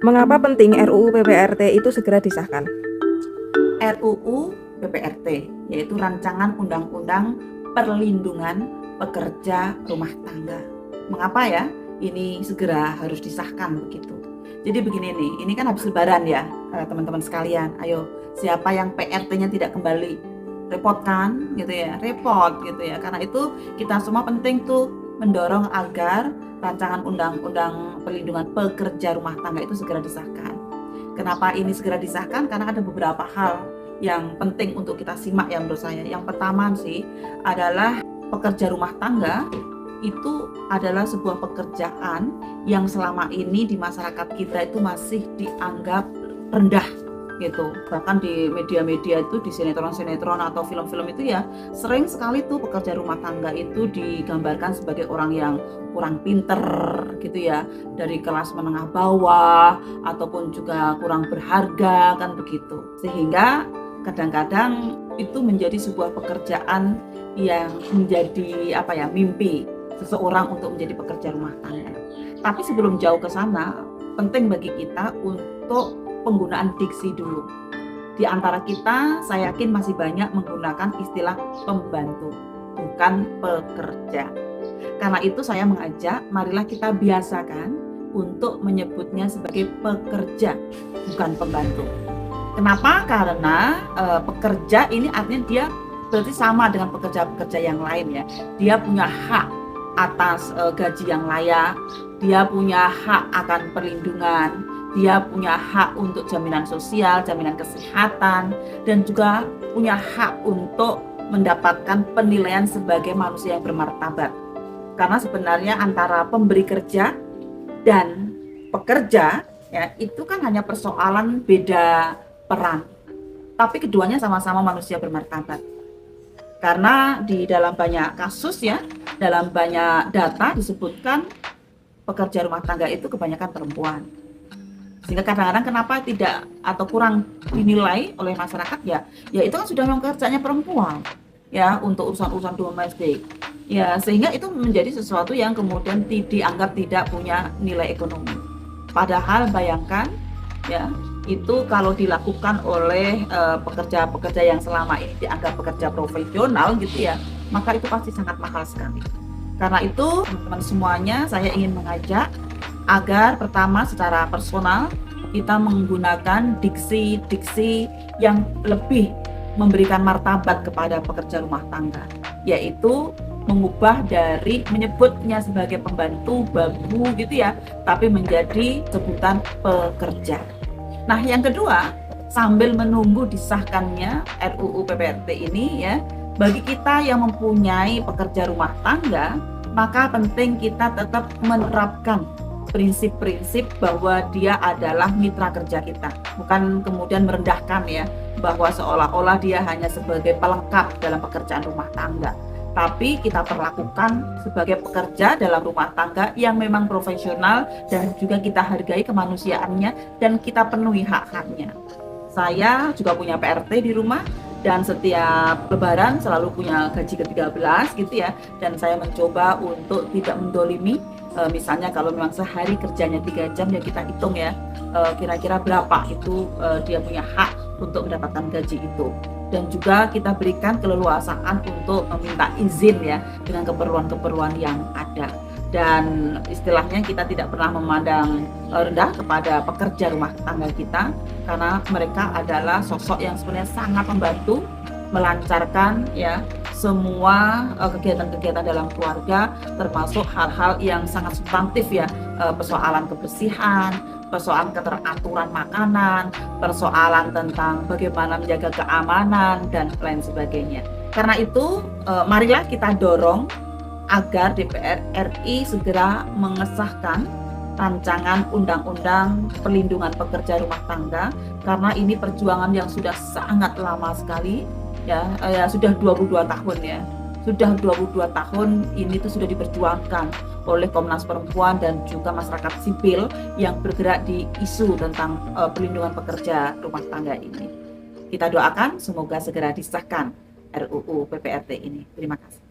Mengapa penting RUU PPRT itu segera disahkan? RUU PPRT yaitu Rancangan Undang-Undang Perlindungan Pekerja Rumah Tangga. Mengapa ya ini segera harus disahkan begitu? Jadi begini nih, ini kan habis lebaran ya teman-teman sekalian. Ayo, siapa yang PRT-nya tidak kembali? Repot kan gitu ya, repot gitu ya. Karena itu kita semua penting tuh mendorong agar rancangan undang-undang perlindungan pekerja rumah tangga itu segera disahkan. Kenapa ini segera disahkan? Karena ada beberapa hal yang penting untuk kita simak ya menurut saya. Yang pertama sih adalah pekerja rumah tangga itu adalah sebuah pekerjaan yang selama ini di masyarakat kita itu masih dianggap rendah gitu. Bahkan di media-media itu, di sinetron-sinetron atau film-film itu ya sering sekali tuh pekerja rumah tangga itu digambarkan sebagai orang yang kurang pinter gitu ya, dari kelas menengah bawah ataupun juga kurang berharga kan begitu. Sehingga kadang-kadang itu menjadi sebuah pekerjaan yang menjadi mimpi seseorang untuk menjadi pekerja rumah tangga. Tapi sebelum jauh ke sana, penting bagi kita untuk penggunaan diksi dulu. Di antara kita, saya yakin masih banyak menggunakan istilah pembantu, bukan pekerja. Karena itu saya mengajak, marilah kita biasakan untuk menyebutnya sebagai pekerja, bukan pembantu. Kenapa? Karena pekerja ini artinya dia berarti sama dengan pekerja-pekerja yang lain ya. Dia punya hak atas gaji yang layak, dia punya hak akan perlindungan, dia punya hak untuk jaminan sosial, jaminan kesehatan, dan juga punya hak untuk mendapatkan penilaian sebagai manusia yang bermartabat. Karena sebenarnya antara pemberi kerja dan pekerja ya itu kan hanya persoalan beda peran. Tapi keduanya sama-sama manusia bermartabat. Karena di dalam banyak kasus ya, dalam banyak data disebutkan pekerja rumah tangga itu kebanyakan perempuan. Sehingga kadang-kadang kenapa tidak atau kurang dinilai oleh masyarakat ya itu kan sudah memang kerjanya perempuan ya untuk urusan-urusan domestik. Ya, sehingga itu menjadi sesuatu yang kemudian dianggap tidak punya nilai ekonomi. Padahal bayangkan ya, itu kalau dilakukan oleh pekerja-pekerja yang selama ini dianggap pekerja profesional gitu ya, maka itu pasti sangat mahal sekali. Karena itu teman-teman semuanya saya ingin mengajak agar pertama secara personal kita menggunakan diksi-diksi yang lebih memberikan martabat kepada pekerja rumah tangga, yaitu mengubah dari menyebutnya sebagai pembantu, babu gitu ya, tapi menjadi sebutan pekerja. Nah, yang kedua, sambil menunggu disahkannya RUU PPRT ini ya, bagi kita yang mempunyai pekerja rumah tangga, maka penting kita tetap menerapkan prinsip-prinsip bahwa dia adalah mitra kerja kita. Bukan kemudian merendahkan ya, bahwa seolah-olah dia hanya sebagai pelengkap dalam pekerjaan rumah tangga. Tapi kita perlakukan sebagai pekerja dalam rumah tangga yang memang profesional dan juga kita hargai kemanusiaannya dan kita penuhi hak-haknya. Saya juga punya PRT di rumah dan setiap lebaran selalu punya gaji ke-13 gitu ya, dan saya mencoba untuk tidak mendolimi. Misalnya kalau memang sehari kerjanya 3 jam ya kita hitung ya kira-kira berapa itu dia punya hak untuk mendapatkan gaji itu. Dan juga kita berikan keleluasaan untuk meminta izin ya dengan keperluan-keperluan yang ada. Dan istilahnya kita tidak pernah memandang rendah kepada pekerja rumah tangga kita, karena mereka adalah sosok yang sebenarnya sangat membantu melancarkan ya semua kegiatan-kegiatan dalam keluarga, termasuk hal-hal yang sangat substantif ya, persoalan kebersihan, persoalan keteraturan makanan, persoalan tentang bagaimana menjaga keamanan dan lain sebagainya. Karena itu marilah kita dorong agar DPR RI segera mengesahkan rancangan undang-undang perlindungan pekerja rumah tangga, karena ini perjuangan yang sudah sangat lama sekali ya, sudah 22 tahun ya. Sudah 22 tahun ini tuh sudah diperjuangkan oleh Komnas Perempuan dan juga masyarakat sipil yang bergerak di isu tentang perlindungan pekerja rumah tangga ini. Kita doakan semoga segera disahkan RUU PPRT ini. Terima kasih.